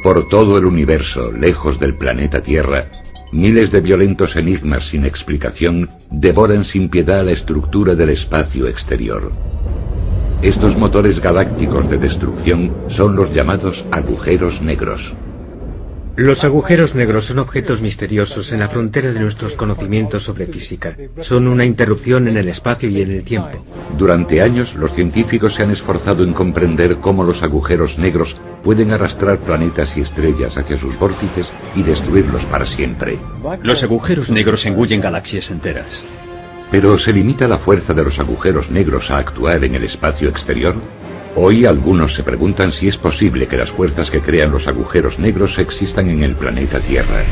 Por todo el universo, lejos del planeta Tierra, miles de violentos enigmas sin explicación devoran sin piedad la estructura del espacio exterior. Estos motores galácticos de destrucción son los llamados agujeros negros. Los agujeros negros son objetos misteriosos en la frontera de nuestros conocimientos sobre física. Son una interrupción en el espacio y en el tiempo. Durante años, los científicos se han esforzado en comprender cómo los agujeros negros pueden arrastrar planetas y estrellas hacia sus vórtices y destruirlos para siempre. Los agujeros negros engullen galaxias enteras. ¿Pero se limita la fuerza de los agujeros negros a actuar en el espacio exterior? Hoy algunos se preguntan si es posible que las fuerzas que crean los agujeros negros existan en el planeta Tierra.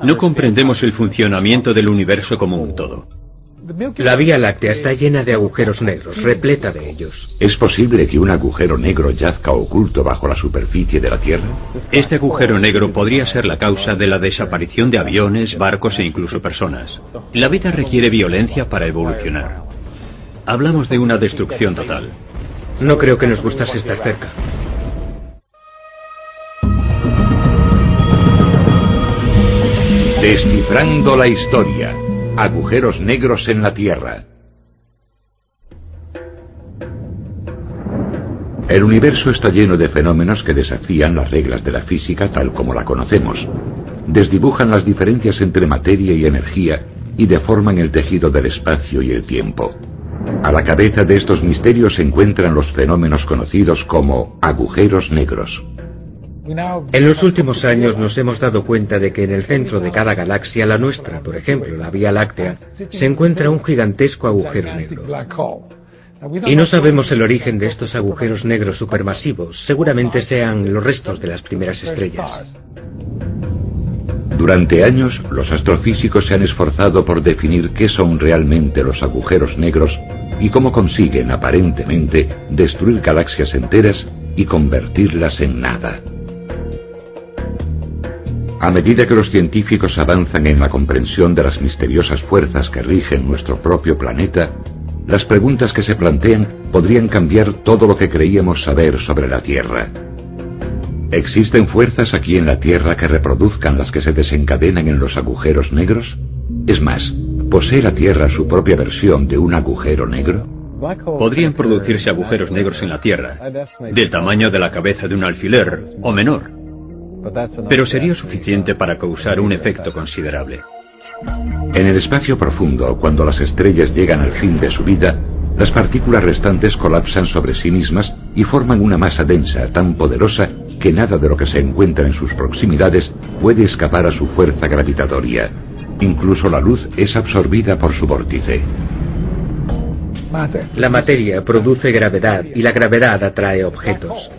No comprendemos el funcionamiento del universo como un todo. La Vía Láctea está llena de agujeros negros, repleta de ellos. ¿Es posible que un agujero negro yazca oculto bajo la superficie de la Tierra? Este agujero negro podría ser la causa de la desaparición de aviones, barcos e incluso personas. La vida requiere violencia para evolucionar. Hablamos de una destrucción total. No creo que nos gustase estar cerca. Descifrando la historia. Agujeros negros en la Tierra. El universo está lleno de fenómenos que desafían las reglas de la física tal como la conocemos. Desdibujan las diferencias entre materia y energía y deforman el tejido del espacio y el tiempo. A la cabeza de estos misterios se encuentran los fenómenos conocidos como agujeros negros. En los últimos años nos hemos dado cuenta de que en el centro de cada galaxia, la nuestra, por ejemplo, la Vía Láctea, se encuentra un gigantesco agujero negro. Y no sabemos el origen de estos agujeros negros supermasivos. Seguramente sean los restos de las primeras estrellas. Durante años, los astrofísicos se han esforzado por definir qué son realmente los agujeros negros y cómo consiguen, aparentemente, destruir galaxias enteras y convertirlas en nada. A medida que los científicos avanzan en la comprensión de las misteriosas fuerzas que rigen nuestro propio planeta, las preguntas que se plantean podrían cambiar todo lo que creíamos saber sobre la Tierra. ¿Existen fuerzas aquí en la Tierra que reproduzcan las que se desencadenan en los agujeros negros? Es más, ¿posee la Tierra su propia versión de un agujero negro? Podrían producirse agujeros negros en la Tierra, del tamaño de la cabeza de un alfiler, o menor. Pero sería suficiente para causar un efecto considerable. En el espacio profundo, cuando las estrellas llegan al fin de su vida, las partículas restantes colapsan sobre sí mismas y forman una masa densa tan poderosa que nada de lo que se encuentra en sus proximidades puede escapar a su fuerza gravitatoria. Incluso la luz es absorbida por su vórtice. La materia produce gravedad y la gravedad atrae objetos.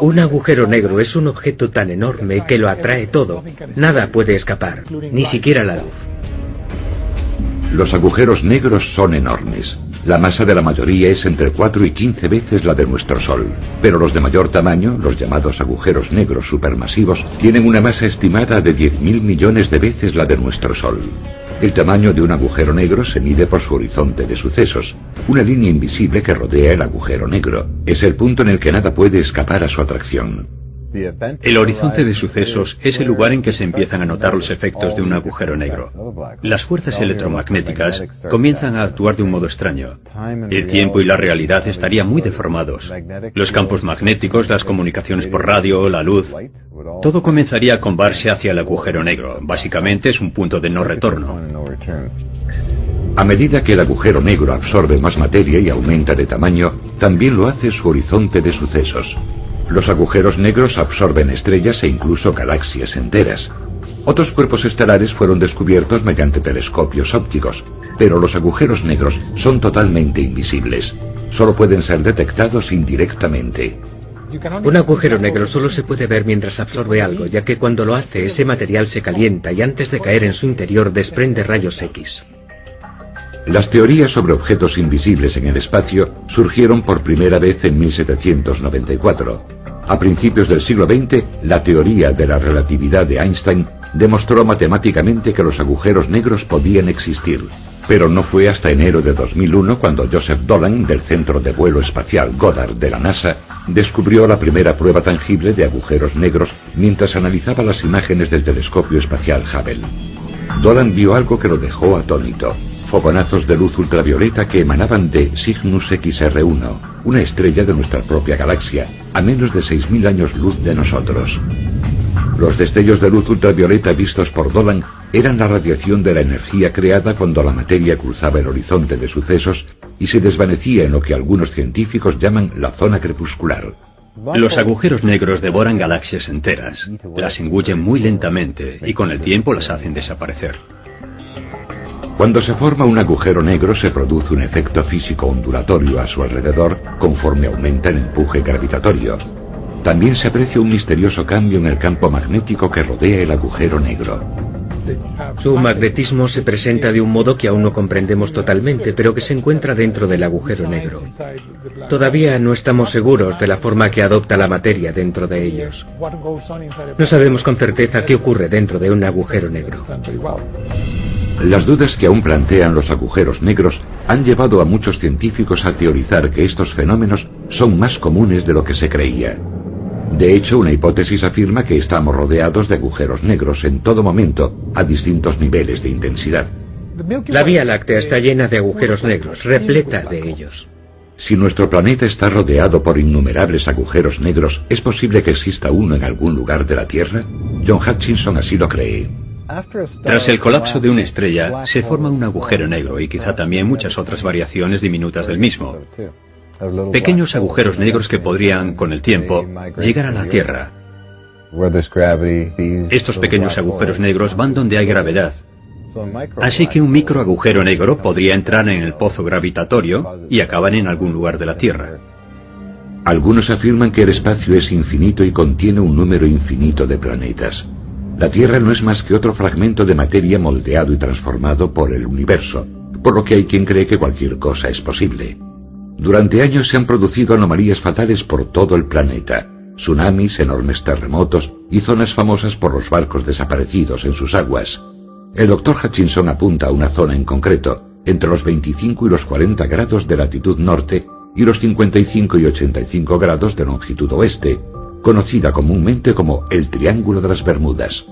Un agujero negro es un objeto tan enorme que lo atrae todo. Nada puede escapar, ni siquiera la luz. Los agujeros negros son enormes. La masa de la mayoría es entre 4 y 15 veces la de nuestro Sol. Pero los de mayor tamaño, los llamados agujeros negros supermasivos, tienen una masa estimada de 10.000 millones de veces la de nuestro Sol. El tamaño de un agujero negro se mide por su horizonte de sucesos, una línea invisible que rodea el agujero negro. Es el punto en el que nada puede escapar a su atracción. El horizonte de sucesos es el lugar en que se empiezan a notar los efectos de un agujero negro. Las fuerzas electromagnéticas comienzan a actuar de un modo extraño. El tiempo y la realidad estarían muy deformados. Los campos magnéticos, las comunicaciones por radio, la luz, todo comenzaría a combarse hacia el agujero negro. Básicamente es un punto de no retorno. A medida que el agujero negro absorbe más materia y aumenta de tamaño, también lo hace su horizonte de sucesos. Los agujeros negros absorben estrellas e incluso galaxias enteras. Otros cuerpos estelares fueron descubiertos mediante telescopios ópticos, pero los agujeros negros son totalmente invisibles. Solo pueden ser detectados indirectamente. Un agujero negro solo se puede ver mientras absorbe algo, ya que cuando lo hace ese material se calienta y antes de caer en su interior desprende rayos X. Las teorías sobre objetos invisibles en el espacio surgieron por primera vez en 1794. A principios del siglo XX, la teoría de la relatividad de Einstein demostró matemáticamente que los agujeros negros podían existir. Pero no fue hasta enero de 2001 cuando Joseph Dolan, del Centro de Vuelo Espacial Goddard de la NASA, descubrió la primera prueba tangible de agujeros negros mientras analizaba las imágenes del telescopio espacial Hubble. Dolan vio algo que lo dejó atónito: fogonazos de luz ultravioleta que emanaban de Cygnus XR1, una estrella de nuestra propia galaxia, a menos de 6.000 años luz de nosotros. Los destellos de luz ultravioleta vistos por Dolan eran la radiación de la energía creada cuando la materia cruzaba el horizonte de sucesos y se desvanecía en lo que algunos científicos llaman la zona crepuscular. Los agujeros negros devoran galaxias enteras, las engullen muy lentamente y con el tiempo las hacen desaparecer. Cuando se forma un agujero negro se produce un efecto físico ondulatorio a su alrededor conforme aumenta el empuje gravitatorio. También se aprecia un misterioso cambio en el campo magnético que rodea el agujero negro. Su magnetismo se presenta de un modo que aún no comprendemos totalmente, pero que se encuentra dentro del agujero negro. Todavía no estamos seguros de la forma que adopta la materia dentro de ellos. No sabemos con certeza qué ocurre dentro de un agujero negro. Las dudas que aún plantean los agujeros negros han llevado a muchos científicos a teorizar que estos fenómenos son más comunes de lo que se creía. De hecho, una hipótesis afirma que estamos rodeados de agujeros negros en todo momento, a distintos niveles de intensidad. La Vía Láctea está llena de agujeros negros, repleta de ellos. Si nuestro planeta está rodeado por innumerables agujeros negros, ¿es posible que exista uno en algún lugar de la Tierra? John Hutchinson así lo cree. Tras el colapso de una estrella, se forma un agujero negro y quizá también muchas otras variaciones diminutas del mismo. Pequeños agujeros negros que podrían, con el tiempo, llegar a la Tierra. Estos pequeños agujeros negros van donde hay gravedad. Así que un microagujero negro podría entrar en el pozo gravitatorio y acabar en algún lugar de la Tierra. Algunos afirman que el espacio es infinito y contiene un número infinito de planetas. La Tierra no es más que otro fragmento de materia moldeado y transformado por el universo, por lo que hay quien cree que cualquier cosa es posible. Durante años se han producido anomalías fatales por todo el planeta: tsunamis, enormes terremotos y zonas famosas por los barcos desaparecidos en sus aguas. El Dr. Hutchinson apunta a una zona en concreto, entre los 25 y los 40 grados de latitud norte y los 55 y 85 grados de longitud oeste, conocida comúnmente como el Triángulo de las Bermudas.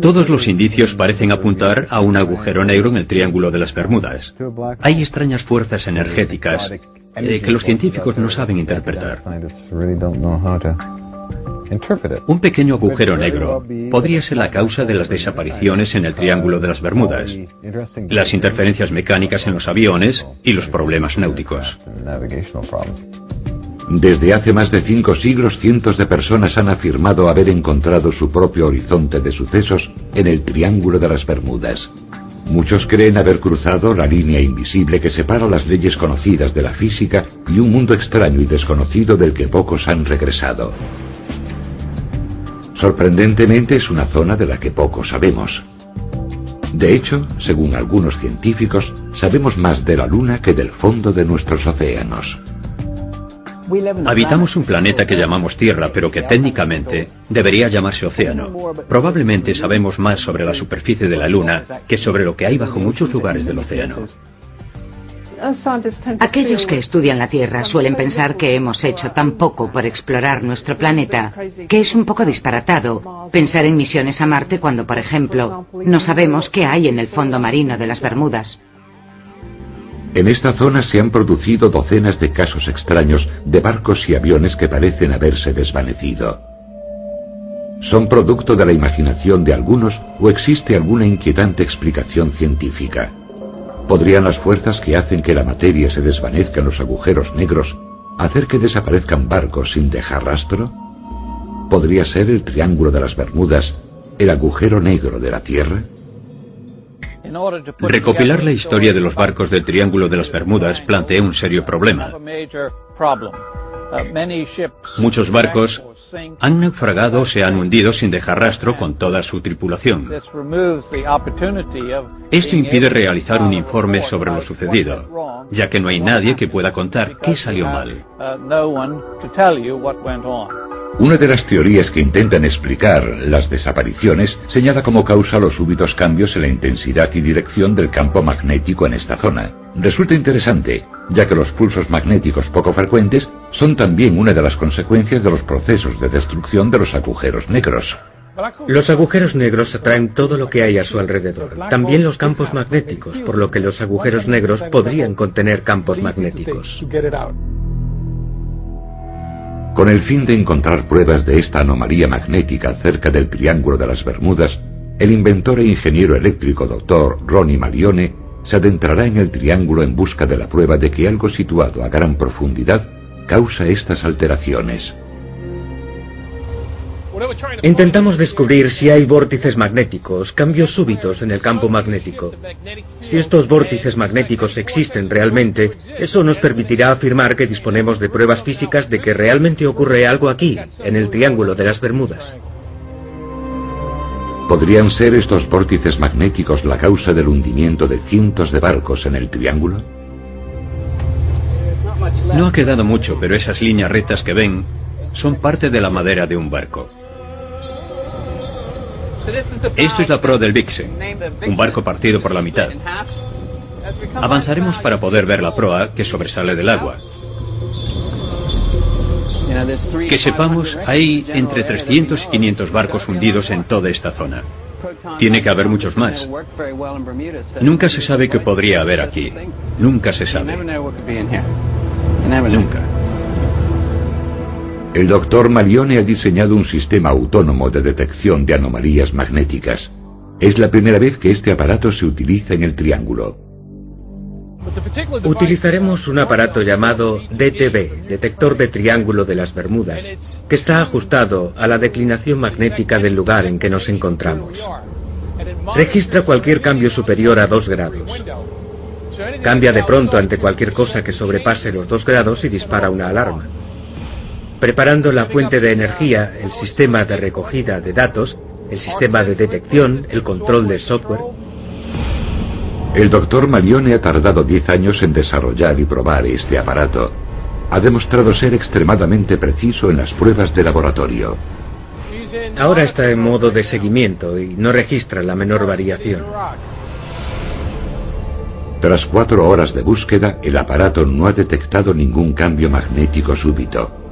Todos los indicios parecen apuntar a un agujero negro en el Triángulo de las Bermudas. Hay extrañas fuerzas energéticas que los científicos no saben interpretar. Un pequeño agujero negro podría ser la causa de las desapariciones en el Triángulo de las Bermudas, las interferencias mecánicas en los aviones y los problemas náuticos. Desde hace más de 5 siglos, cientos de personas han afirmado haber encontrado su propio horizonte de sucesos en el Triángulo de las Bermudas. Muchos creen haber cruzado la línea invisible que separa las leyes conocidas de la física y un mundo extraño y desconocido del que pocos han regresado. Sorprendentemente, es una zona de la que poco sabemos. De hecho, según algunos científicos, sabemos más de la Luna que del fondo de nuestros océanos. Habitamos un planeta que llamamos Tierra, pero que técnicamente debería llamarse océano. Probablemente sabemos más sobre la superficie de la Luna que sobre lo que hay bajo muchos lugares del océano. Aquellos que estudian la Tierra suelen pensar que hemos hecho tan poco por explorar nuestro planeta, que es un poco disparatado pensar en misiones a Marte cuando, por ejemplo, no sabemos qué hay en el fondo marino de las Bermudas. En esta zona se han producido docenas de casos extraños de barcos y aviones que parecen haberse desvanecido. ¿Son producto de la imaginación de algunos o existe alguna inquietante explicación científica? ¿Podrían las fuerzas que hacen que la materia se desvanezca en los agujeros negros hacer que desaparezcan barcos sin dejar rastro? ¿Podría ser el Triángulo de las Bermudas el agujero negro de la Tierra? Recopilar la historia de los barcos del Triángulo de las Bermudas plantea un serio problema. Muchos barcos han naufragado o se han hundido sin dejar rastro con toda su tripulación. Esto impide realizar un informe sobre lo sucedido, ya que no hay nadie que pueda contar qué salió mal. Una de las teorías que intentan explicar las desapariciones señala como causa los súbitos cambios en la intensidad y dirección del campo magnético en esta zona. Resulta interesante, ya que los pulsos magnéticos poco frecuentes son también una de las consecuencias de los procesos de destrucción de los agujeros negros. Los agujeros negros atraen todo lo que hay a su alrededor, también los campos magnéticos, por lo que los agujeros negros podrían contener campos magnéticos. Con el fin de encontrar pruebas de esta anomalía magnética cerca del Triángulo de las Bermudas, el inventor e ingeniero eléctrico Dr. Ronnie Malione se adentrará en el triángulo en busca de la prueba de que algo situado a gran profundidad causa estas alteraciones. Intentamos descubrir si hay vórtices magnéticos, cambios súbitos en el campo magnético. Si estos vórtices magnéticos existen realmente, eso nos permitirá afirmar que disponemos de pruebas físicas de que realmente ocurre algo aquí, en el Triángulo de las Bermudas. ¿Podrían ser estos vórtices magnéticos la causa del hundimiento de cientos de barcos en el triángulo? No ha quedado mucho, pero esas líneas rectas que ven son parte de la madera de un barco. Esto es la proa del Vixen, un barco partido por la mitad. Avanzaremos para poder ver la proa que sobresale del agua. Que sepamos, hay entre 300 y 500 barcos hundidos en toda esta zona. Tiene que haber muchos más. Nunca se sabe qué podría haber aquí. Nunca se sabe. Nunca. El Dr. Malione ha diseñado un sistema autónomo de detección de anomalías magnéticas. Es la primera vez que este aparato se utiliza en el triángulo. Utilizaremos un aparato llamado DTB, Detector de Triángulo de las Bermudas, que está ajustado a la declinación magnética del lugar en que nos encontramos. Registra cualquier cambio superior a 2 grados. Cambia de pronto ante cualquier cosa que sobrepase los 2 grados y dispara una alarma. Preparando la fuente de energía, el sistema de recogida de datos, el sistema de detección, el control del software. El Dr. Malione ha tardado 10 años en desarrollar y probar este aparato. Ha demostrado ser extremadamente preciso en las pruebas de laboratorio. Ahora está en modo de seguimiento y no registra la menor variación. Tras 4 horas de búsqueda, el aparato no ha detectado ningún cambio magnético súbito.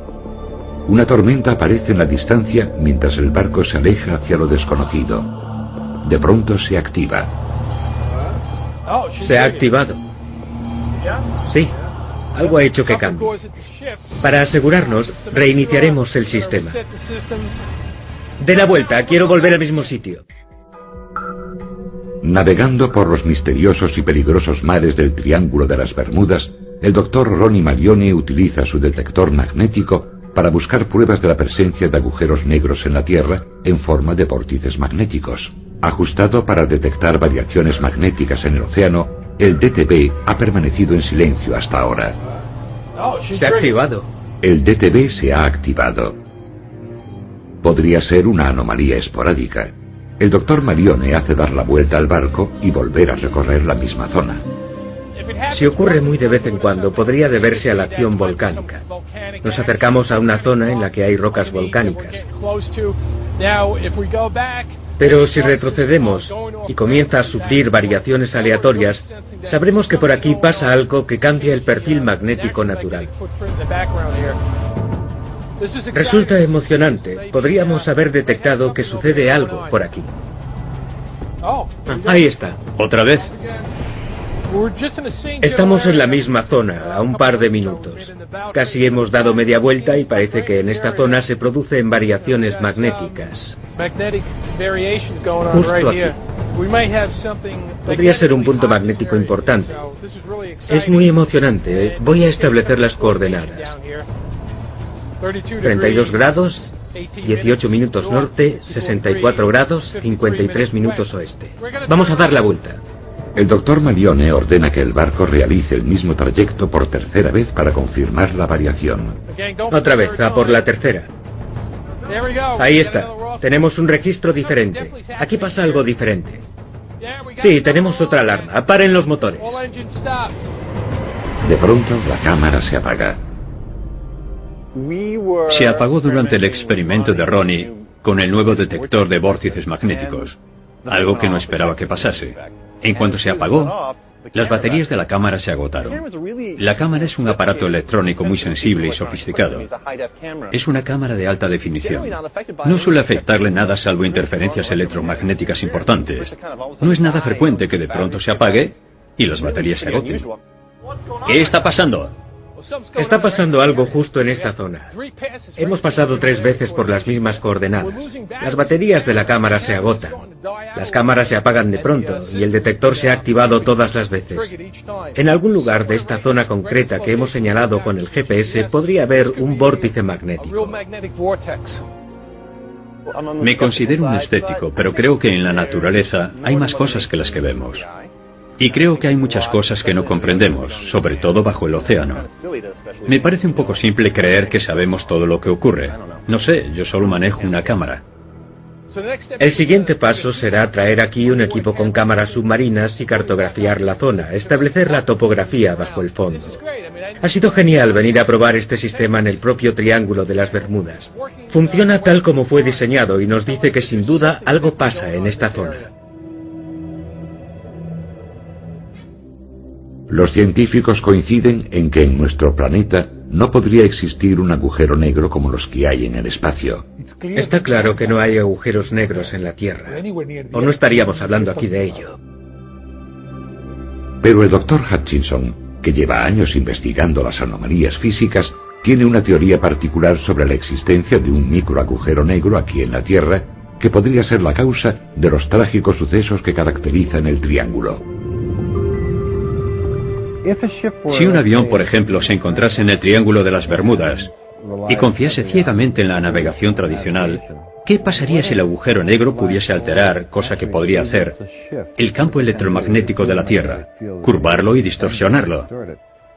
Una tormenta aparece en la distancia mientras el barco se aleja hacia lo desconocido. De pronto se activa. Se ha activado. Sí, algo ha hecho que cambie. Para asegurarnos, reiniciaremos el sistema. De la vuelta, quiero volver al mismo sitio. Navegando por los misteriosos y peligrosos mares del Triángulo de las Bermudas, el Dr. Ronnie Malione utiliza su detector magnético para buscar pruebas de la presencia de agujeros negros en la Tierra en forma de vórtices magnéticos. Ajustado para detectar variaciones magnéticas en el océano, el DTB ha permanecido en silencio hasta ahora. Se ha activado. El DTB se ha activado. Podría ser una anomalía esporádica. El Dr. Malione hace dar la vuelta al barco y volver a recorrer la misma zona. Si ocurre muy de vez en cuando, podría deberse a la acción volcánica. Nos acercamos a una zona en la que hay rocas volcánicas. Pero si retrocedemos y comienza a sufrir variaciones aleatorias, sabremos que por aquí pasa algo que cambia el perfil magnético natural. Resulta emocionante. Podríamos haber detectado que sucede algo por aquí. Ahí está. ¿Otra vez? Estamos en la misma zona, a un par de minutos. Casi hemos dado media vuelta y parece que en esta zona se producen variaciones magnéticas. Justo aquí. Podría ser un punto magnético importante. Es muy emocionante. Voy a establecer las coordenadas. 32 grados, 18 minutos norte, 64 grados, 53 minutos oeste. Vamos a dar la vuelta. El Dr. Malione ordena que el barco realice el mismo trayecto por tercera vez para confirmar la variación. Otra vez, a por la tercera. Ahí está. Tenemos un registro diferente. Aquí pasa algo diferente. Sí, tenemos otra alarma. Paren los motores. De pronto, la cámara se apaga. Se apagó durante el experimento de Ronnie con el nuevo detector de vórtices magnéticos, algo que no esperaba que pasase. En cuanto se apagó, las baterías de la cámara se agotaron. La cámara es un aparato electrónico muy sensible y sofisticado. Es una cámara de alta definición. No suele afectarle nada salvo interferencias electromagnéticas importantes. No es nada frecuente que de pronto se apague y las baterías se agoten. ¿Qué está pasando? Está pasando algo justo en esta zona. Hemos pasado 3 veces por las mismas coordenadas. Las baterías de la cámara se agotan. Las cámaras se apagan de pronto y el detector se ha activado todas las veces. En algún lugar de esta zona concreta que hemos señalado con el GPS podría haber un vórtice magnético. Me considero un escéptico, pero creo que en la naturaleza hay más cosas que las que vemos. Y creo que hay muchas cosas que no comprendemos, sobre todo bajo el océano. Me parece un poco simple creer que sabemos todo lo que ocurre. No sé, yo solo manejo una cámara. El siguiente paso será traer aquí un equipo con cámaras submarinas y cartografiar la zona, establecer la topografía bajo el fondo. Ha sido genial venir a probar este sistema en el propio Triángulo de las Bermudas. Funciona tal como fue diseñado y nos dice que sin duda algo pasa en esta zona. Los científicos coinciden en que en nuestro planeta no podría existir un agujero negro como los que hay en el espacio. Está claro que no hay agujeros negros en la Tierra, o no estaríamos hablando aquí de ello. Pero el Dr. Hutchinson, que lleva años investigando las anomalías físicas, tiene una teoría particular sobre la existencia de un microagujero negro aquí en la Tierra que podría ser la causa de los trágicos sucesos que caracterizan el Triángulo. Si un avión, por ejemplo, se encontrase en el Triángulo de las Bermudas y confiase ciegamente en la navegación tradicional, ¿qué pasaría si el agujero negro pudiese alterar, cosa que podría hacer, el campo electromagnético de la Tierra, curvarlo y distorsionarlo?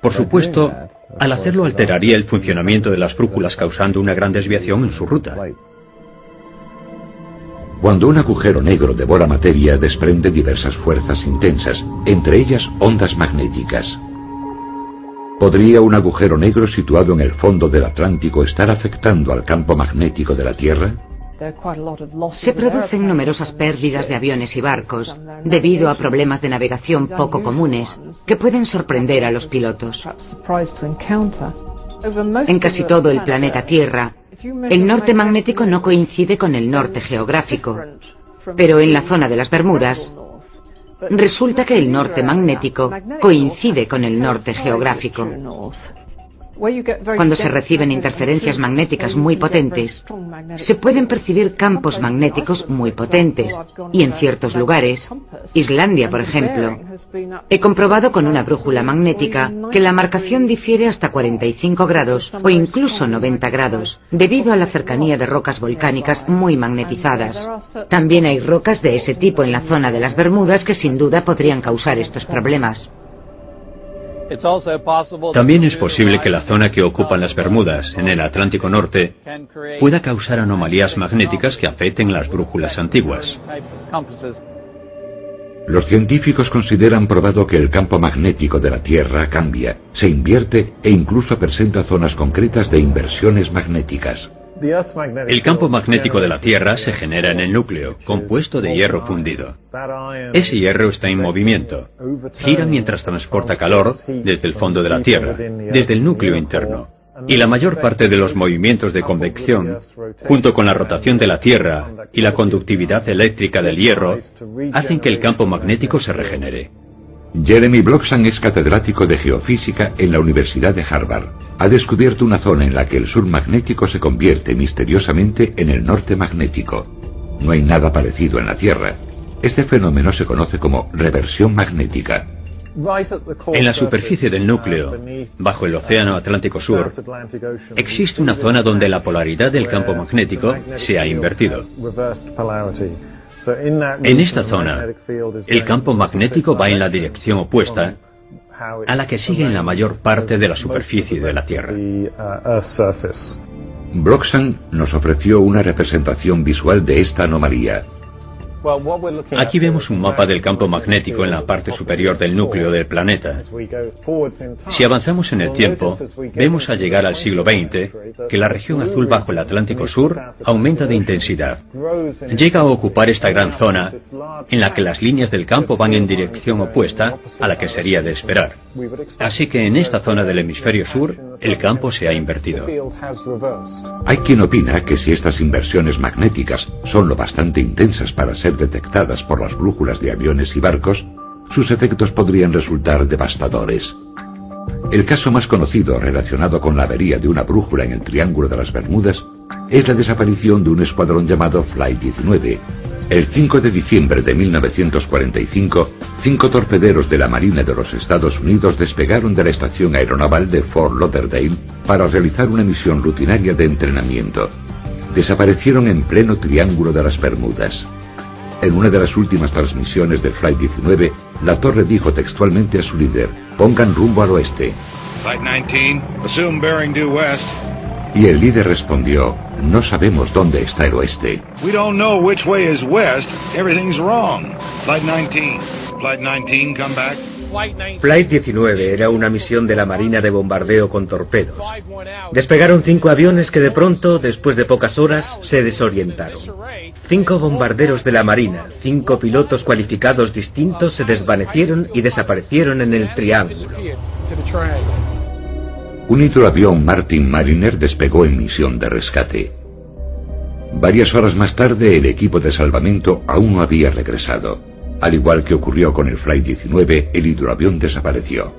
Por supuesto, al hacerlo alteraría el funcionamiento de las brújulas, causando una gran desviación en su ruta. Cuando un agujero negro devora materia, desprende diversas fuerzas intensas, entre ellas ondas magnéticas. ¿Podría un agujero negro situado en el fondo del Atlántico estar afectando al campo magnético de la Tierra? Se producen numerosas pérdidas de aviones y barcos debido a problemas de navegación poco comunes que pueden sorprender a los pilotos. En casi todo el planeta Tierra, el norte magnético no coincide con el norte geográfico, pero en la zona de las Bermudas resulta que el norte magnético coincide con el norte geográfico. Cuando se reciben interferencias magnéticas muy potentes, se pueden percibir campos magnéticos muy potentes, y en ciertos lugares, Islandia por ejemplo, he comprobado con una brújula magnética que la marcación difiere hasta 45 grados o incluso 90 grados, debido a la cercanía de rocas volcánicas muy magnetizadas. También hay rocas de ese tipo en la zona de las Bermudas que sin duda podrían causar estos problemas. También es posible que la zona que ocupan las Bermudas, en el Atlántico Norte, pueda causar anomalías magnéticas que afecten las brújulas antiguas. Los científicos consideran probado que el campo magnético de la Tierra cambia, se invierte e incluso presenta zonas concretas de inversiones magnéticas. El campo magnético de la Tierra se genera en el núcleo, compuesto de hierro fundido. Ese hierro está en movimiento. Gira mientras transporta calor desde el fondo de la Tierra, desde el núcleo interno. Y la mayor parte de los movimientos de convección, junto con la rotación de la Tierra y la conductividad eléctrica del hierro, hacen que el campo magnético se regenere. Jeremy Bloxham es catedrático de geofísica en la Universidad de Harvard. Ha descubierto una zona en la que el sur magnético se convierte misteriosamente en el norte magnético. No hay nada parecido en la Tierra. Este fenómeno se conoce como reversión magnética. En la superficie del núcleo, bajo el Océano Atlántico Sur, existe una zona donde la polaridad del campo magnético se ha invertido. En esta zona, el campo magnético va en la dirección opuesta a la que sigue en la mayor parte de la superficie de la Tierra. Bloxham nos ofreció una representación visual de esta anomalía. Aquí vemos un mapa del campo magnético en la parte superior del núcleo del planeta. Si avanzamos en el tiempo, vemos al llegar al siglo XX que la región azul bajo el Atlántico Sur aumenta de intensidad. Llega a ocupar esta gran zona en la que las líneas del campo van en dirección opuesta a la que sería de esperar. Así que en esta zona del hemisferio sur, el campo se ha invertido. Hay quien opina que si estas inversiones magnéticas son lo bastante intensas para ser detectadas por las brújulas de aviones y barcos, sus efectos podrían resultar devastadores. El caso más conocido relacionado con la avería de una brújula en el Triángulo de las Bermudas es la desaparición de un escuadrón llamado Flight 19. El 5 de diciembre de 1945, 5 torpederos de la Marina de los Estados Unidos despegaron de la estación aeronaval de Fort Lauderdale para realizar una misión rutinaria de entrenamiento. Desaparecieron en pleno Triángulo de las Bermudas. En una de las últimas transmisiones de Flight 19, la torre dijo textualmente a su líder: "Pongan rumbo al oeste". Flight 19, assume bearing due west. Y el líder respondió: "No sabemos dónde está el oeste". We don't know which way is west. Everything's wrong. Flight 19. Flight 19, come back. Flight 19 era una misión de la Marina de bombardeo con torpedos. Despegaron 5 aviones que de pronto, después de pocas horas, se desorientaron. 5 bombarderos de la Marina, 5 pilotos cualificados distintos se desvanecieron y desaparecieron en el Triángulo. Un hidroavión Martin Mariner despegó en misión de rescate. Varias horas más tarde, el equipo de salvamento aún no había regresado. Al igual que ocurrió con el Flight 19, el hidroavión desapareció.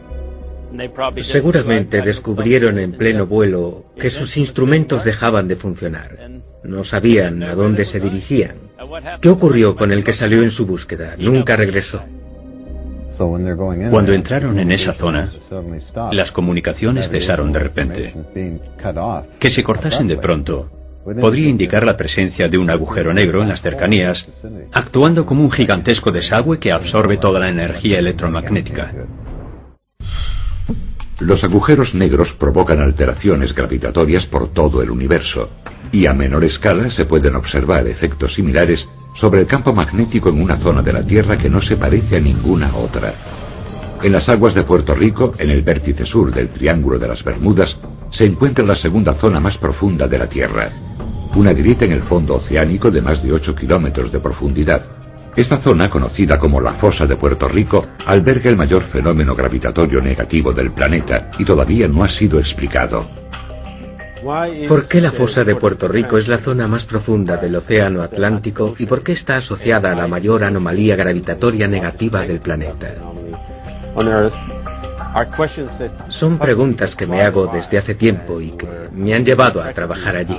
Seguramente descubrieron en pleno vuelo que sus instrumentos dejaban de funcionar. No sabían a dónde se dirigían. ¿Qué ocurrió con el que salió en su búsqueda? Nunca regresó. Cuando entraron en esa zona, las comunicaciones cesaron de repente. Que se cortasen de pronto podría indicar la presencia de un agujero negro en las cercanías, actuando como un gigantesco desagüe que absorbe toda la energía electromagnética. Los agujeros negros provocan alteraciones gravitatorias por todo el universo, y a menor escala se pueden observar efectos similares sobre el campo magnético en una zona de la Tierra que no se parece a ninguna otra. En las aguas de Puerto Rico, en el vértice sur del Triángulo de las Bermudas, se encuentra la segunda zona más profunda de la Tierra. Una grieta en el fondo oceánico de más de 8 kilómetros de profundidad. Esta zona, conocida como la Fosa de Puerto Rico, alberga el mayor fenómeno gravitatorio negativo del planeta y todavía no ha sido explicado. ¿Por qué la fosa de Puerto Rico es la zona más profunda del océano Atlántico y por qué está asociada a la mayor anomalía gravitatoria negativa del planeta? Son preguntas que me hago desde hace tiempo y que me han llevado a trabajar allí.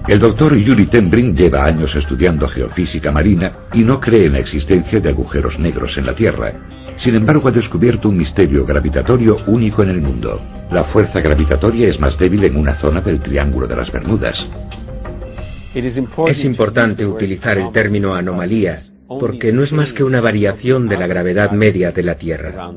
El doctor Yuri Tenbring lleva años estudiando geofísica marina y no cree en la existencia de agujeros negros en la Tierra. Sin embargo, ha descubierto un misterio gravitatorio único en el mundo. La fuerza gravitatoria es más débil en una zona del Triángulo de las Bermudas. Es importante utilizar el término anomalía porque no es más que una variación de la gravedad media de la Tierra.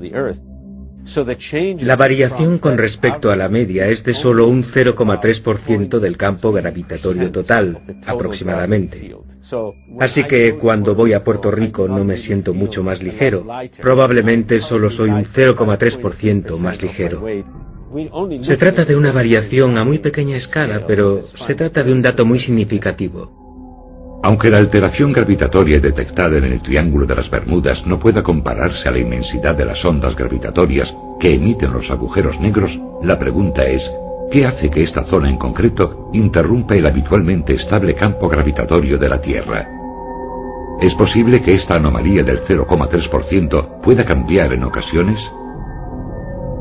La variación con respecto a la media es de solo un 0,3% del campo gravitatorio total, aproximadamente. Así que cuando voy a Puerto Rico no me siento mucho más ligero. Probablemente solo soy un 0,3% más ligero. Se trata de una variación a muy pequeña escala, pero se trata de un dato muy significativo. Aunque la alteración gravitatoria detectada en el Triángulo de las Bermudas no pueda compararse a la inmensidad de las ondas gravitatorias que emiten los agujeros negros, la pregunta es: ¿qué hace que esta zona en concreto interrumpa el habitualmente estable campo gravitatorio de la Tierra? ¿Es posible que esta anomalía del 0,3% pueda cambiar en ocasiones?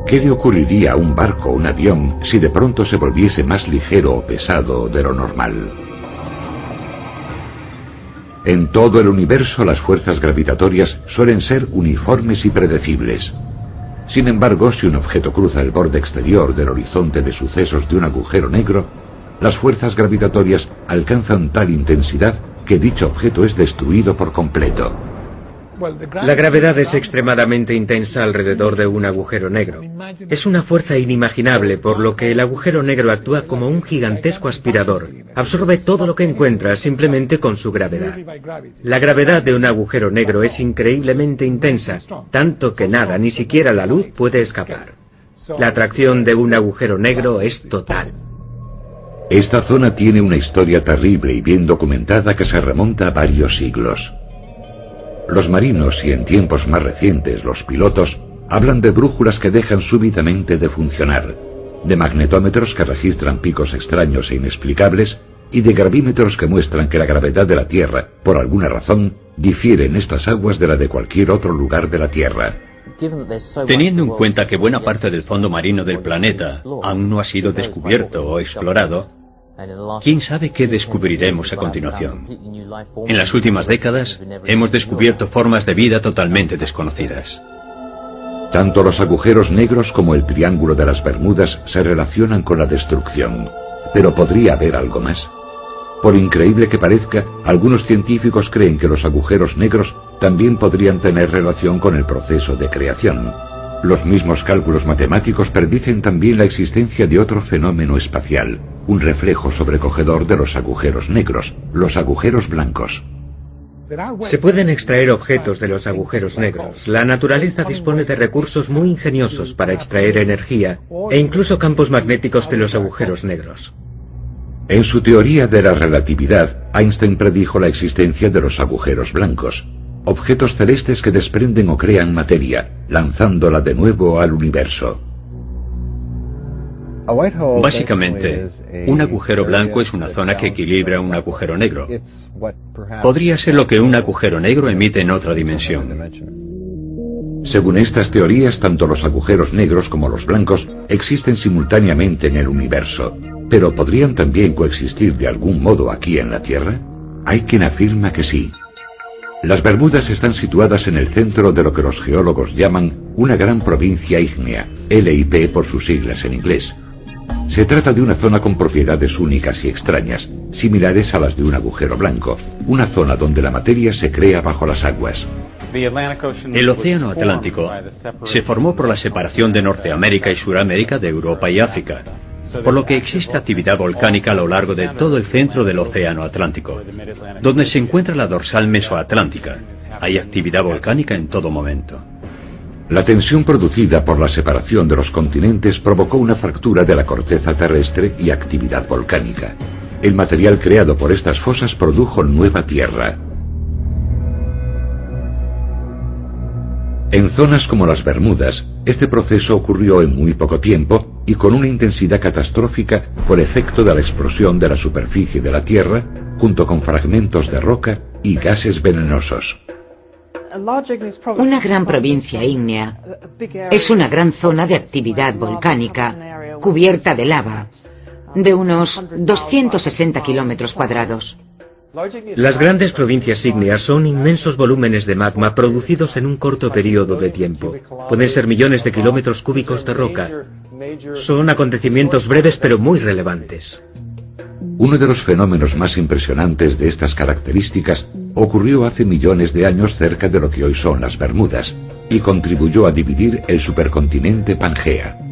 ¿Qué le ocurriría a un barco o un avión si de pronto se volviese más ligero o pesado de lo normal? En todo el universo las fuerzas gravitatorias suelen ser uniformes y predecibles. Sin embargo, si un objeto cruza el borde exterior del horizonte de sucesos de un agujero negro, las fuerzas gravitatorias alcanzan tal intensidad que dicho objeto es destruido por completo. La gravedad es extremadamente intensa alrededor de un agujero negro. Es una fuerza inimaginable, por lo que el agujero negro actúa como un gigantesco aspirador. Absorbe todo lo que encuentra simplemente con su gravedad. La gravedad de un agujero negro es increíblemente intensa, tanto que nada, ni siquiera la luz, puede escapar. La atracción de un agujero negro es total. Esta zona tiene una historia terrible y bien documentada que se remonta a varios siglos. Los marinos y en tiempos más recientes los pilotos hablan de brújulas que dejan súbitamente de funcionar, de magnetómetros que registran picos extraños e inexplicables y de gravímetros que muestran que la gravedad de la Tierra, por alguna razón, difiere en estas aguas de la de cualquier otro lugar de la Tierra. Teniendo en cuenta que buena parte del fondo marino del planeta aún no ha sido descubierto o explorado, ¿quién sabe qué descubriremos a continuación? En las últimas décadas hemos descubierto formas de vida totalmente desconocidas. Tanto los agujeros negros como el Triángulo de las Bermudas se relacionan con la destrucción. Pero ¿podría haber algo más? Por increíble que parezca, algunos científicos creen que los agujeros negros también podrían tener relación con el proceso de creación. Los mismos cálculos matemáticos predicen también la existencia de otro fenómeno espacial, un reflejo sobrecogedor de los agujeros negros, los agujeros blancos. Se pueden extraer objetos de los agujeros negros. La naturaleza dispone de recursos muy ingeniosos para extraer energía e incluso campos magnéticos de los agujeros negros. En su teoría de la relatividad, Einstein predijo la existencia de los agujeros blancos, objetos celestes que desprenden o crean materia, lanzándola de nuevo al universo. Básicamente, un agujero blanco es una zona que equilibra un agujero negro. Podría ser lo que un agujero negro emite en otra dimensión. Según estas teorías, tanto los agujeros negros como los blancos existen simultáneamente en el universo. ¿Pero podrían también coexistir de algún modo aquí en la Tierra? Hay quien afirma que sí. Las Bermudas están situadas en el centro de lo que los geólogos llaman una gran provincia ígnea, LIP por sus siglas en inglés. Se trata de una zona con propiedades únicas y extrañas, similares a las de un agujero blanco, una zona donde la materia se crea bajo las aguas. El Océano Atlántico se formó por la separación de Norteamérica y Suramérica de Europa y África, por lo que existe actividad volcánica a lo largo de todo el centro del Océano Atlántico, donde se encuentra la dorsal mesoatlántica. Hay actividad volcánica en todo momento. La tensión producida por la separación de los continentes provocó una fractura de la corteza terrestre y actividad volcánica. El material creado por estas fosas produjo nueva tierra. En zonas como las Bermudas, este proceso ocurrió en muy poco tiempo y con una intensidad catastrófica por efecto de la explosión de la superficie de la Tierra, junto con fragmentos de roca y gases venenosos. Una gran provincia ígnea es una gran zona de actividad volcánica cubierta de lava, de unos 260 kilómetros cuadrados. Las grandes provincias ígneas son inmensos volúmenes de magma producidos en un corto periodo de tiempo. Pueden ser millones de kilómetros cúbicos de roca. Son acontecimientos breves pero muy relevantes. Uno de los fenómenos más impresionantes de estas características ocurrió hace millones de años cerca de lo que hoy son las Bermudas y contribuyó a dividir el supercontinente Pangea.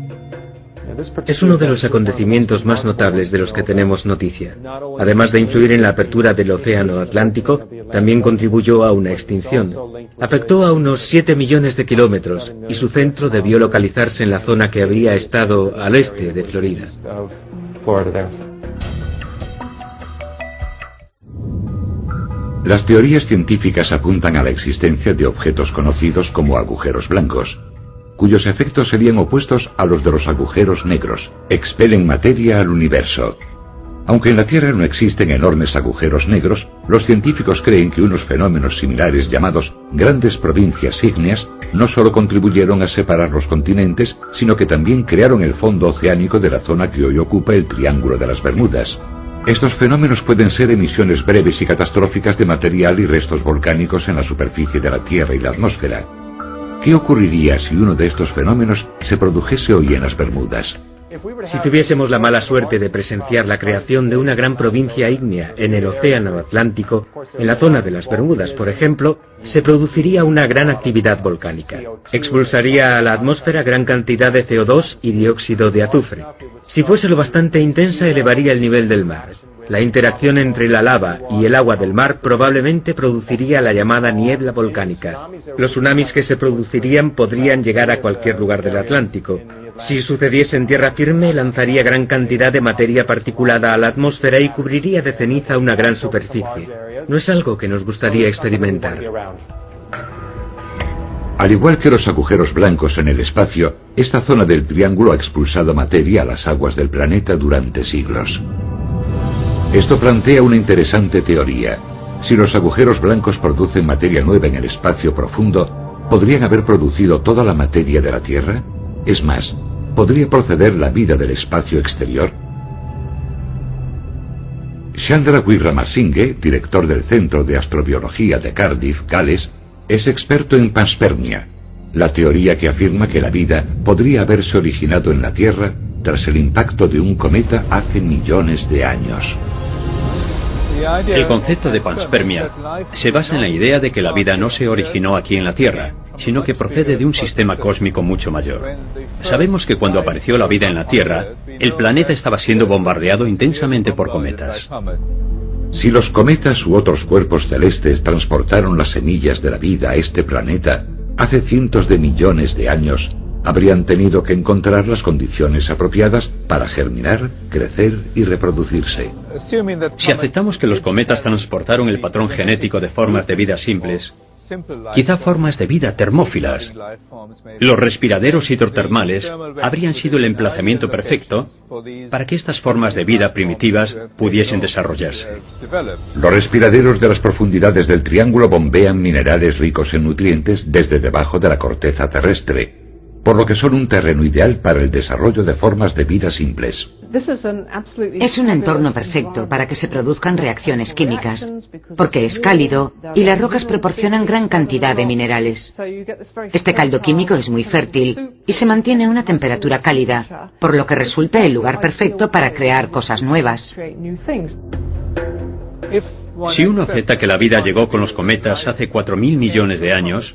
Es uno de los acontecimientos más notables de los que tenemos noticia. Además de influir en la apertura del Océano Atlántico, también contribuyó a una extinción. Afectó a unos 7 millones de kilómetros y su centro debió localizarse en la zona que habría estado al este de Florida. Las teorías científicas apuntan a la existencia de objetos conocidos como agujeros blancos, cuyos efectos serían opuestos a los de los agujeros negros. Expelen materia al universo. Aunque en la Tierra no existen enormes agujeros negros, los científicos creen que unos fenómenos similares llamados grandes provincias ígneas no solo contribuyeron a separar los continentes, sino que también crearon el fondo oceánico de la zona que hoy ocupa el Triángulo de las Bermudas. Estos fenómenos pueden ser emisiones breves y catastróficas de material y restos volcánicos en la superficie de la Tierra y la atmósfera. ¿Qué ocurriría si uno de estos fenómenos se produjese hoy en las Bermudas? Si tuviésemos la mala suerte de presenciar la creación de una gran provincia ígnea en el Océano Atlántico, en la zona de las Bermudas, por ejemplo, se produciría una gran actividad volcánica. Expulsaría a la atmósfera gran cantidad de CO2 y dióxido de azufre. Si fuese lo bastante intensa, elevaría el nivel del mar. La interacción entre la lava y el agua del mar probablemente produciría la llamada niebla volcánica. Los tsunamis que se producirían podrían llegar a cualquier lugar del Atlántico. Si sucediese en tierra firme, lanzaría gran cantidad de materia particulada a la atmósfera y cubriría de ceniza una gran superficie. No es algo que nos gustaría experimentar. Al igual que los agujeros blancos en el espacio, esta zona del triángulo ha expulsado materia a las aguas del planeta durante siglos. Esto plantea una interesante teoría. Si los agujeros blancos producen materia nueva en el espacio profundo, ¿podrían haber producido toda la materia de la Tierra? Es más, ¿podría proceder la vida del espacio exterior? Chandra Wickramasinghe, director del Centro de Astrobiología de Cardiff, Gales, es experto en panspermia, la teoría que afirma que la vida podría haberse originado en la Tierra tras el impacto de un cometa hace millones de años. El concepto de panspermia se basa en la idea de que la vida no se originó aquí en la Tierra, sino que procede de un sistema cósmico mucho mayor. Sabemos que cuando apareció la vida en la Tierra, el planeta estaba siendo bombardeado intensamente por cometas. Si los cometas u otros cuerpos celestes transportaron las semillas de la vida a este planeta hace cientos de millones de años, habrían tenido que encontrar las condiciones apropiadas para germinar, crecer y reproducirse. Si aceptamos que los cometas transportaron el patrón genético de formas de vida simples, quizá formas de vida termófilas, los respiraderos hidrotermales habrían sido el emplazamiento perfecto para que estas formas de vida primitivas pudiesen desarrollarse. Los respiraderos de las profundidades del triángulo bombean minerales ricos en nutrientes desde debajo de la corteza terrestre, por lo que son un terreno ideal para el desarrollo de formas de vida simples. Es un entorno perfecto para que se produzcan reacciones químicas, porque es cálido y las rocas proporcionan gran cantidad de minerales. Este caldo químico es muy fértil y se mantiene a una temperatura cálida, por lo que resulta el lugar perfecto para crear cosas nuevas. Si uno acepta que la vida llegó con los cometas hace 4.000 millones de años,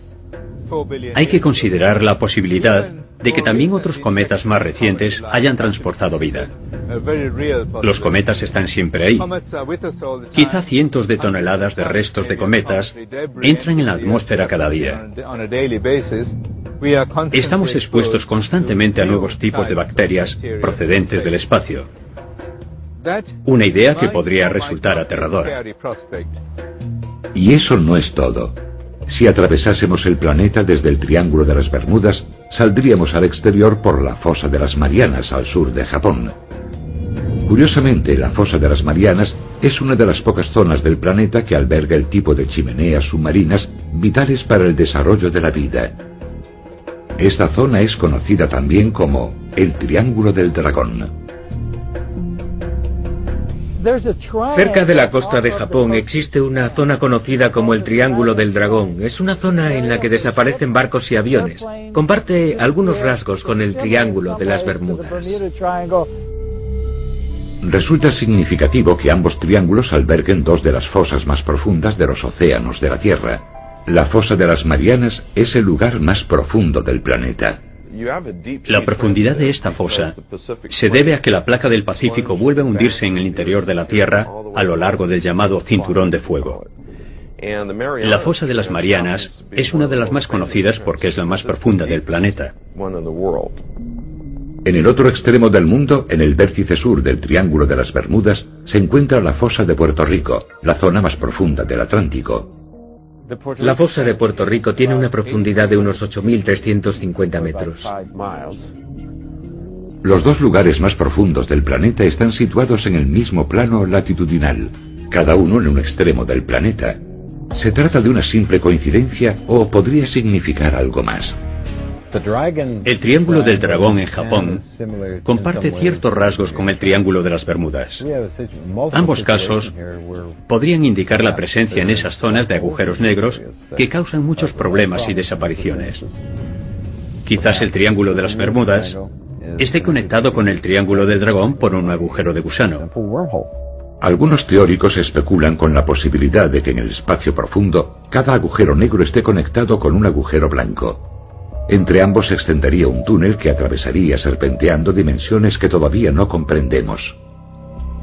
hay que considerar la posibilidad de que también otros cometas más recientes hayan transportado vida. Los cometas están siempre ahí. Quizá cientos de toneladas de restos de cometas entran en la atmósfera cada día. Estamos expuestos constantemente a nuevos tipos de bacterias procedentes del espacio. Una idea que podría resultar aterradora. Y eso no es todo. Si atravesásemos el planeta desde el Triángulo de las Bermudas, saldríamos al exterior por la fosa de las Marianas, al sur de Japón. Curiosamente, la fosa de las Marianas es una de las pocas zonas del planeta que alberga el tipo de chimeneas submarinas vitales para el desarrollo de la vida. Esta zona es conocida también como el Triángulo del Dragón. Cerca de la costa de Japón existe una zona conocida como el Triángulo del Dragón. Es una zona en la que desaparecen barcos y aviones. Comparte algunos rasgos con el Triángulo de las Bermudas. Resulta significativo que ambos triángulos alberguen dos de las fosas más profundas de los océanos de la Tierra. La fosa de las Marianas es el lugar más profundo del planeta. La profundidad de esta fosa se debe a que la placa del Pacífico vuelve a hundirse en el interior de la Tierra a lo largo del llamado Cinturón de Fuego. La fosa de las Marianas es una de las más conocidas porque es la más profunda del planeta. En el otro extremo del mundo, en el vértice sur del Triángulo de las Bermudas, se encuentra la fosa de Puerto Rico, la zona más profunda del Atlántico. La fosa de Puerto Rico tiene una profundidad de unos 8.350 metros. Los dos lugares más profundos del planeta están situados en el mismo plano latitudinal, cada uno en un extremo del planeta. ¿Se trata de una simple coincidencia o podría significar algo más? El Triángulo del Dragón en Japón comparte ciertos rasgos con el Triángulo de las Bermudas. Ambos casos podrían indicar la presencia en esas zonas de agujeros negros que causan muchos problemas y desapariciones. Quizás el Triángulo de las Bermudas esté conectado con el Triángulo del Dragón por un agujero de gusano. Algunos teóricos especulan con la posibilidad de que en el espacio profundo cada agujero negro esté conectado con un agujero blanco. Entre ambos se extendería un túnel que atravesaría serpenteando dimensiones que todavía no comprendemos.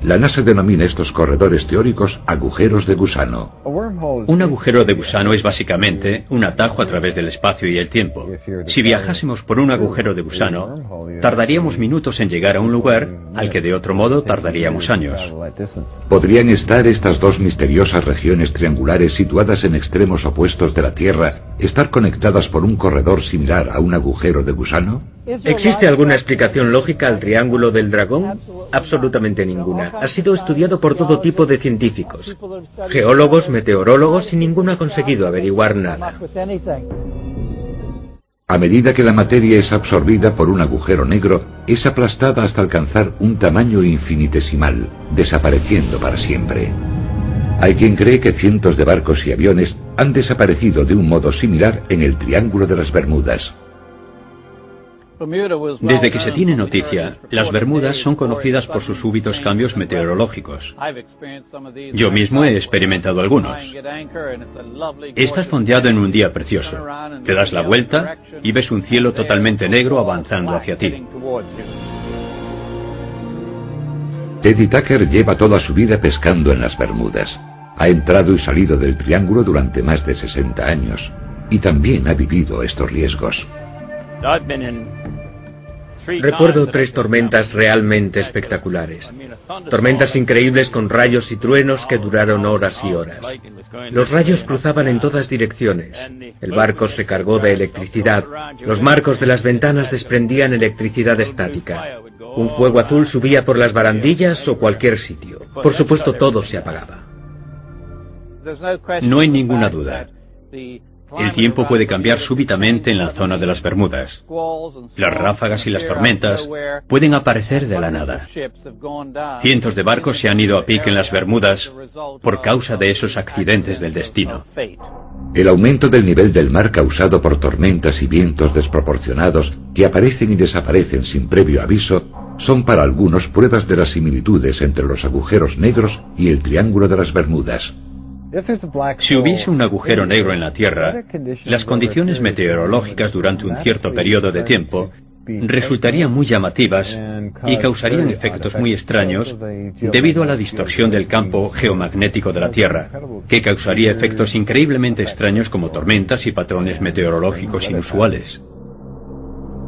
La NASA denomina estos corredores teóricos agujeros de gusano. Un agujero de gusano es básicamente un atajo a través del espacio y el tiempo. Si viajásemos por un agujero de gusano, tardaríamos minutos en llegar a un lugar al que de otro modo tardaríamos años. ¿Podrían estar estas dos misteriosas regiones triangulares situadas en extremos opuestos de la Tierra, estar conectadas por un corredor similar a un agujero de gusano? ¿Existe alguna explicación lógica al Triángulo del Dragón? Absolutamente ninguna. Ha sido estudiado por todo tipo de científicos, geólogos, meteorólogos, y ninguno ha conseguido averiguar nada. A medida que la materia es absorbida por un agujero negro, es aplastada hasta alcanzar un tamaño infinitesimal, desapareciendo para siempre. Hay quien cree que cientos de barcos y aviones han desaparecido de un modo similar en el Triángulo de las Bermudas. Desde que se tiene noticia, las Bermudas son conocidas por sus súbitos cambios meteorológicos. Yo mismo he experimentado algunos. Estás fondeado en un día precioso. Te das la vuelta y ves un cielo totalmente negro avanzando hacia ti. Teddy Tucker lleva toda su vida pescando en las Bermudas. Ha entrado y salido del Triángulo durante más de 60 años. Y también ha vivido estos riesgos. Recuerdo 3 tormentas realmente espectaculares. Tormentas increíbles con rayos y truenos que duraron horas y horas. Los rayos cruzaban en todas direcciones. El barco se cargó de electricidad. Los marcos de las ventanas desprendían electricidad estática. Un fuego azul subía por las barandillas o cualquier sitio. Por supuesto, todo se apagaba. No hay ninguna duda. El tiempo puede cambiar súbitamente en la zona de las Bermudas. Las ráfagas y las tormentas pueden aparecer de la nada. Cientos de barcos se han ido a pique en las Bermudas por causa de esos accidentes del destino. El aumento del nivel del mar causado por tormentas y vientos desproporcionados que aparecen y desaparecen sin previo aviso son para algunos pruebas de las similitudes entre los agujeros negros y el Triángulo de las Bermudas. Si hubiese un agujero negro en la Tierra, las condiciones meteorológicas durante un cierto periodo de tiempo resultarían muy llamativas y causarían efectos muy extraños debido a la distorsión del campo geomagnético de la Tierra, que causaría efectos increíblemente extraños como tormentas y patrones meteorológicos inusuales.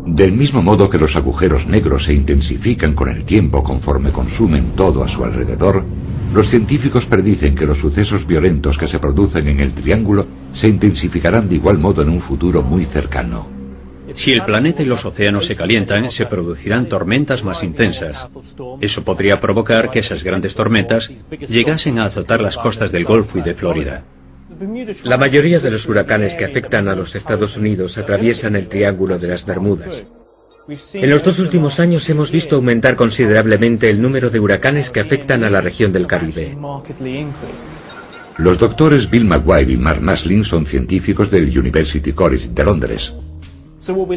Del mismo modo que los agujeros negros se intensifican con el tiempo conforme consumen todo a su alrededor, los científicos predicen que los sucesos violentos que se producen en el Triángulo se intensificarán de igual modo en un futuro muy cercano. Si el planeta y los océanos se calientan, se producirán tormentas más intensas. Eso podría provocar que esas grandes tormentas llegasen a azotar las costas del Golfo y de Florida. La mayoría de los huracanes que afectan a los Estados Unidos atraviesan el Triángulo de las Bermudas. En los 2 últimos años hemos visto aumentar considerablemente el número de huracanes que afectan a la región del Caribe. Los doctores Bill Maguire y Mark Maslin son científicos del University College de Londres.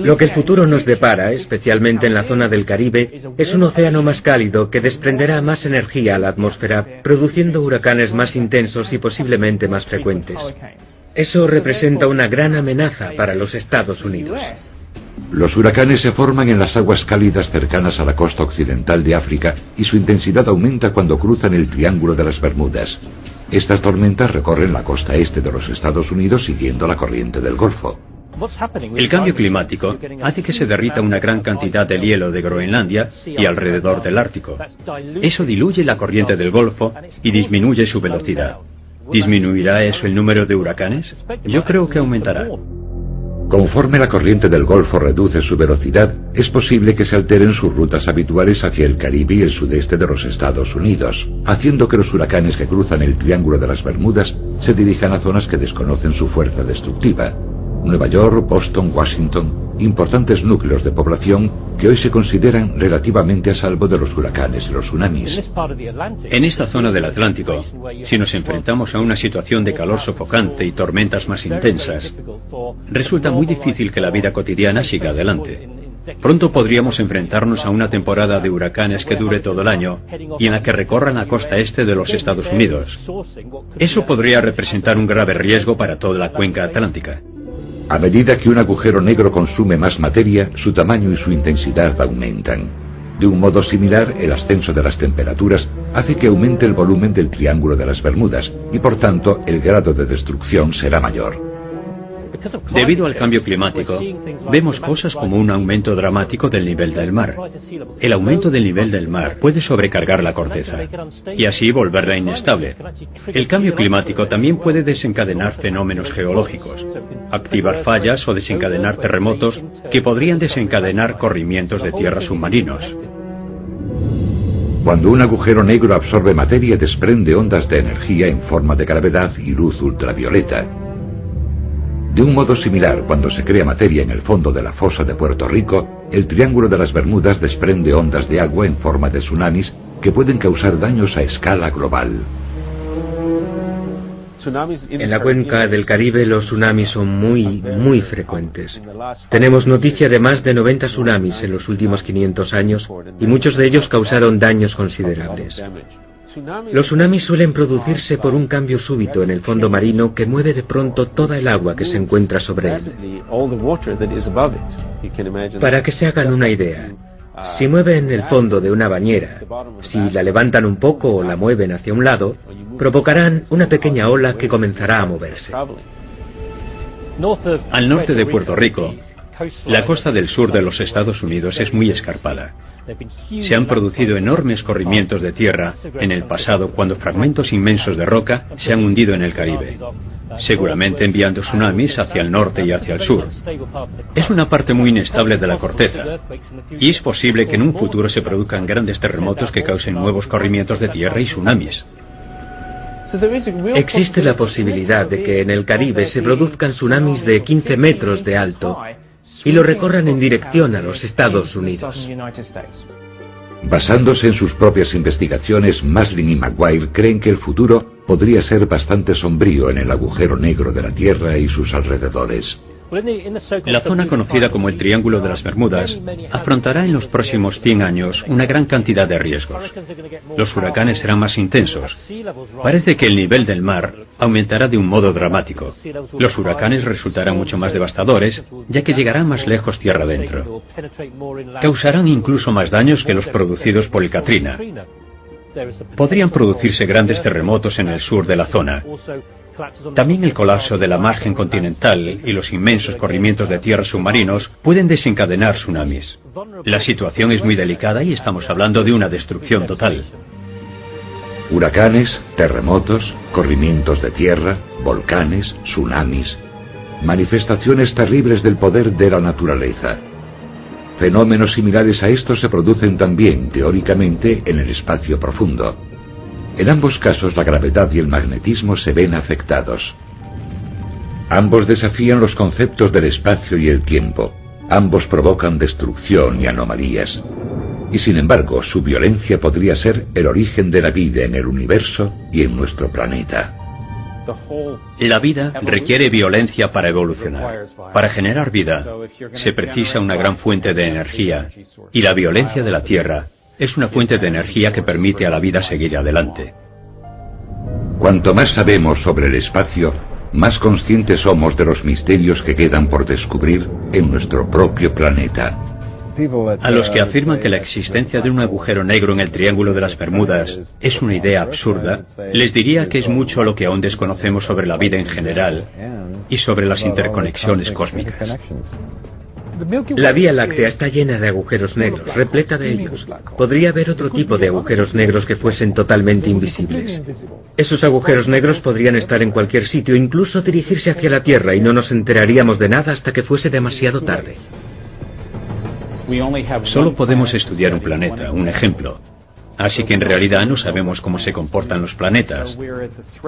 Lo que el futuro nos depara, especialmente en la zona del Caribe, es un océano más cálido que desprenderá más energía a la atmósfera, produciendo huracanes más intensos y posiblemente más frecuentes. Eso representa una gran amenaza para los Estados Unidos. Los huracanes se forman en las aguas cálidas cercanas a la costa occidental de África y su intensidad aumenta cuando cruzan el Triángulo de las Bermudas. Estas tormentas recorren la costa este de los Estados Unidos siguiendo la corriente del Golfo. El cambio climático hace que se derrita una gran cantidad del hielo de Groenlandia y alrededor del Ártico. Eso diluye la corriente del Golfo y disminuye su velocidad. ¿Disminuirá eso el número de huracanes? Yo creo que aumentará. Conforme la corriente del Golfo reduce su velocidad, es posible que se alteren sus rutas habituales hacia el Caribe y el sudeste de los Estados Unidos, haciendo que los huracanes que cruzan el Triángulo de las Bermudas se dirijan a zonas que desconocen su fuerza destructiva. Nueva York, Boston, Washington, importantes núcleos de población que hoy se consideran relativamente a salvo de los huracanes y los tsunamis. En esta zona del Atlántico, si nos enfrentamos a una situación de calor sofocante y tormentas más intensas, resulta muy difícil que la vida cotidiana siga adelante. Pronto podríamos enfrentarnos a una temporada de huracanes que dure todo el año y en la que recorran la costa este de los Estados Unidos. Eso podría representar un grave riesgo para toda la cuenca atlántica. A medida que un agujero negro consume más materia, su tamaño y su intensidad aumentan. De un modo similar, el ascenso de las temperaturas hace que aumente el volumen del Triángulo de las Bermudas y, por tanto, el grado de destrucción será mayor. Debido al cambio climático, vemos cosas como un aumento dramático del nivel del mar. El aumento del nivel del mar puede sobrecargar la corteza y así volverla inestable. El cambio climático también puede desencadenar fenómenos geológicos, activar fallas o desencadenar terremotos que podrían desencadenar corrimientos de tierra submarinos. Cuando un agujero negro absorbe materia, desprende ondas de energía en forma de gravedad y luz ultravioleta. De un modo similar, cuando se crea materia en el fondo de la fosa de Puerto Rico, el Triángulo de las Bermudas desprende ondas de agua en forma de tsunamis que pueden causar daños a escala global. En la cuenca del Caribe los tsunamis son muy frecuentes. Tenemos noticia de más de 90 tsunamis en los últimos 500 años y muchos de ellos causaron daños considerables. Los tsunamis suelen producirse por un cambio súbito en el fondo marino que mueve de pronto toda el agua que se encuentra sobre él. Para que se hagan una idea, si mueven el fondo de una bañera, si la levantan un poco o la mueven hacia un lado, provocarán una pequeña ola que comenzará a moverse. Al norte de Puerto Rico, la costa del sur de los Estados Unidos es muy escarpada. Se han producido enormes corrimientos de tierra en el pasado cuando fragmentos inmensos de roca se han hundido en el Caribe, seguramente enviando tsunamis hacia el norte y hacia el sur. Es una parte muy inestable de la corteza y es posible que en un futuro se produzcan grandes terremotos que causen nuevos corrimientos de tierra y tsunamis. Existe la posibilidad de que en el Caribe se produzcan tsunamis de 15 metros de alto y lo recorran en dirección a los Estados Unidos. Basándose en sus propias investigaciones, Maslin y Maguire creen que el futuro podría ser bastante sombrío en el agujero negro de la Tierra y sus alrededores. La zona conocida como el Triángulo de las Bermudas afrontará en los próximos 100 años una gran cantidad de riesgos. Los huracanes serán más intensos. Parece que el nivel del mar aumentará de un modo dramático. Los huracanes resultarán mucho más devastadores, ya que llegarán más lejos tierra adentro. Causarán incluso más daños que los producidos por el Katrina. Podrían producirse grandes terremotos en el sur de la zona. También el colapso de la margen continental y los inmensos corrimientos de tierra submarinos pueden desencadenar tsunamis. La situación es muy delicada y estamos hablando de una destrucción total. Huracanes, terremotos, corrimientos de tierra, volcanes, tsunamis, manifestaciones terribles del poder de la naturaleza. Fenómenos similares a estos se producen también, teóricamente, en el espacio profundo. En ambos casos la gravedad y el magnetismo se ven afectados. Ambos desafían los conceptos del espacio y el tiempo. Ambos provocan destrucción y anomalías. Y sin embargo, su violencia podría ser el origen de la vida en el universo y en nuestro planeta. La vida requiere violencia para evolucionar. Para generar vida, se precisa una gran fuente de energía, y la violencia de la Tierra es una fuente de energía que permite a la vida seguir adelante. Cuanto más sabemos sobre el espacio, más conscientes somos de los misterios que quedan por descubrir en nuestro propio planeta. A los que afirman que la existencia de un agujero negro en el Triángulo de las Bermudas es una idea absurda, les diría que es mucho lo que aún desconocemos sobre la vida en general y sobre las interconexiones cósmicas. La Vía Láctea está llena de agujeros negros, repleta de ellos. Podría haber otro tipo de agujeros negros que fuesen totalmente invisibles. Esos agujeros negros podrían estar en cualquier sitio, incluso dirigirse hacia la Tierra, y no nos enteraríamos de nada hasta que fuese demasiado tarde. Solo podemos estudiar un planeta, un ejemplo. Así que en realidad no sabemos cómo se comportan los planetas.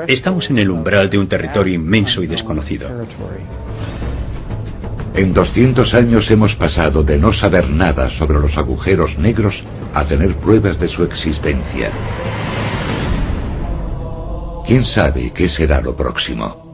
Estamos en el umbral de un territorio inmenso y desconocido. En 200 años hemos pasado de no saber nada sobre los agujeros negros a tener pruebas de su existencia. ¿Quién sabe qué será lo próximo?